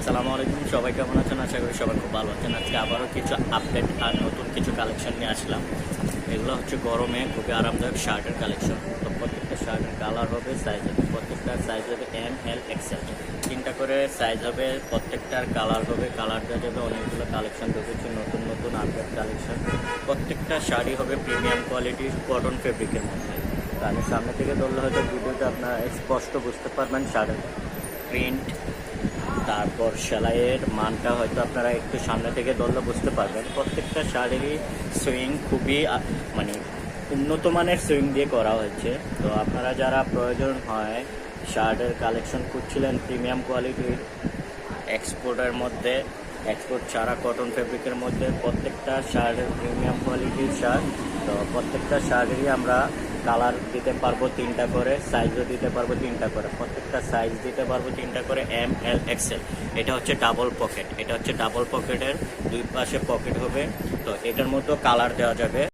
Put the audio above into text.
আসসালামু আলাইকুম, সবাই কেমন আছেন? আশা করি সবাই খুব ভালো আছেন। আজকে আবারও কিছু আপডেট আর নতুন কিছু কালেকশন নিয়ে আসলাম। এগুলো হচ্ছে গরমে খুবই আরামদায়ক শার্টের কালেকশন। তো প্রত্যেকটা শার্টের কালার হবে, সাইজ হবে, প্রত্যেকটা সাইজ হবে এম এল এক্সেল, তিনটা করে সাইজ হবে, প্রত্যেকটার কালার হবে, কালার দেওয়া যাবে। অনেকগুলো কালেকশন ঢুকেছে, নতুন নতুন আপডেট কালেকশন। প্রত্যেকটা শাড়ি হবে প্রিমিয়াম কোয়ালিটির কটন ফেব্রিকের মধ্যে। তো আমি সামনে থেকে ধরলে হয়তো ভিডিওতে আপনারা স্পষ্ট বুঝতে পারবেন শাড়ির প্রিন্ট, তারপর সেলাইয়ের মানটা হয়তো আপনারা একটু সামনে থেকে ধরলে বুঝতে পারবেন। প্রত্যেকটা শাড়িরই সুইং খুবই মানে উন্নত মানের সুইং দিয়ে করা হয়েছে। তো আপনারা যারা প্রয়োজন হয় শার্টের কালেকশন খুঁজছিলেন প্রিমিয়াম কোয়ালিটির এক্সপোর্টের মধ্যে, এক্সপোর্ট ছাড়া কটন ফেব্রিকের মধ্যে, প্রত্যেকটা শার্টের প্রিমিয়াম কোয়ালিটির শার্ট। তো প্রত্যেকটা শার্টেরই আমরা কালার দিতে পারবো তিনটা করে, সাইজও দিতে পারবো তিনটা করে, প্রত্যেকটা সাইজ দিতে পারবো তিনটা করে, এম এল এক্সেল। এটা হচ্ছে ডাবল পকেট, এটা হচ্ছে ডাবল পকেটের দুই পাশে পকেট হবে। তো এটার মধ্যেও কালার দেওয়া যাবে।